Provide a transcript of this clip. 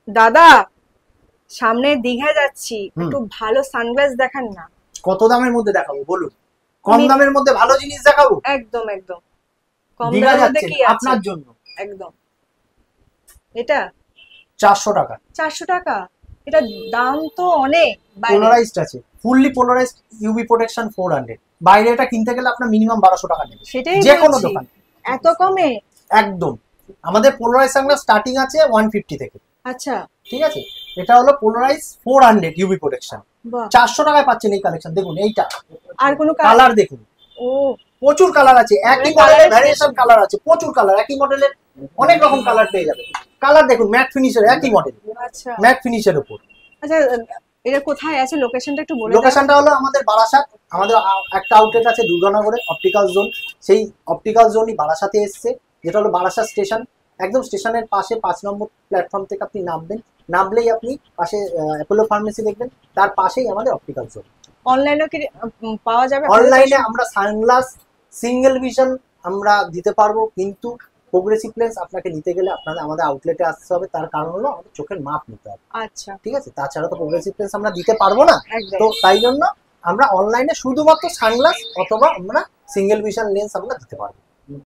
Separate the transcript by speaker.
Speaker 1: দাদা, সামনে দীঘায় যাচ্ছি, একটু ভালো সানগ্লাস দেখান না।
Speaker 2: কত দামের মধ্যে দেখাবো বলুন? কম দামের মধ্যে ভালো জিনিস দেখাবো?
Speaker 1: একদম একদম কম
Speaker 2: দীঘা
Speaker 1: দামের মধ্যে
Speaker 2: যাচ্ছেন
Speaker 1: কি আছে
Speaker 2: আপনার জন্য
Speaker 1: একদম। এটা
Speaker 2: 400 টাকা।
Speaker 1: 400 টাকা? এটা দাম তো অনেক।
Speaker 2: পোলারাইজড আছে, ফুললি পোলারাইজড, ইউভি প্রোটেকশন 400। বাইরে এটা কিনতে গেলে আপনার মিনিমাম 1200 টাকা নেবে
Speaker 1: সেটাই
Speaker 2: যে কোনো
Speaker 1: বলছি,
Speaker 2: দোকান।
Speaker 1: এত কমে?
Speaker 2: একদম। আমাদের পোলারাইজ সানগ্লাস স্টার্টিং আছে 150 থেকে।
Speaker 1: আচ্ছা,
Speaker 2: ঠিক আছে, এটা হলো পোলারাইজ 400 ইউভি প্রোটেকশন।
Speaker 1: বাহ,
Speaker 2: 400 টাকায় পাচ্ছেন এই কালেকশন। দেখুন এইটা,
Speaker 1: আর কোনো
Speaker 2: কালার দেখুন,
Speaker 1: ও
Speaker 2: প্রচুর কালার আছে, একই মডেলের ভ্যারিয়েশন কালার আছে, প্রচুর কালার, একই মডেলের অনেক রকম কালার পেয়ে যাবে। কালার দেখুন, ম্যাট ফিনিশের, একই মডেল,
Speaker 1: আচ্ছা
Speaker 2: ম্যাট ফিনিশের উপর।
Speaker 1: আচ্ছা, এটা কোথায় আছে? লোকেশনটা একটু বলে দাও।
Speaker 2: লোকেশনটা হলো আমাদের বারাসাত। আমাদের একটা আউটলেট আছে দুর্গানগরে, অপটিক্যাল জোন। সেই অপটিক্যাল জোনই বারাসাতে এসছে, যেটা হলো বারাসাত স্টেশন। একদম স্টেশনের পাশে 5 নম্বর প্ল্যাটফর্ম থেকে আপনি নামবেন, নামলেই আপনি পাশে অ্যাপোলো ফার্মেসি দেখবেন, তার পাশেই আমাদের অপটিক্যাল জোন।
Speaker 1: অনলাইনেও কি পাওয়া যাবে?
Speaker 2: অনলাইনে আমরা সানগ্লাস সিঙ্গেল ভিশন আমরা দিতে পারবো, কিন্তু প্রোগ্রেসিভ লেন্স আপনাকে নিতে গেলে আপনাদের আমাদের আউটলেটে আসতে হবে। তার কারণ হলো আমাদের চোখের মাপ নিতে হবে।
Speaker 1: আচ্ছা,
Speaker 2: ঠিক আছে, তাছাড়া তো প্রোগ্রেসিভ লেন্স আমরা দিতে পারবো না।
Speaker 1: একদম।
Speaker 2: তো তাই জন্য আমরা অনলাইনে শুধুমাত্র সানগ্লাস অথবা আমরা সিঙ্গেল ভিশন লেন্স আমরা দিতে পারবো।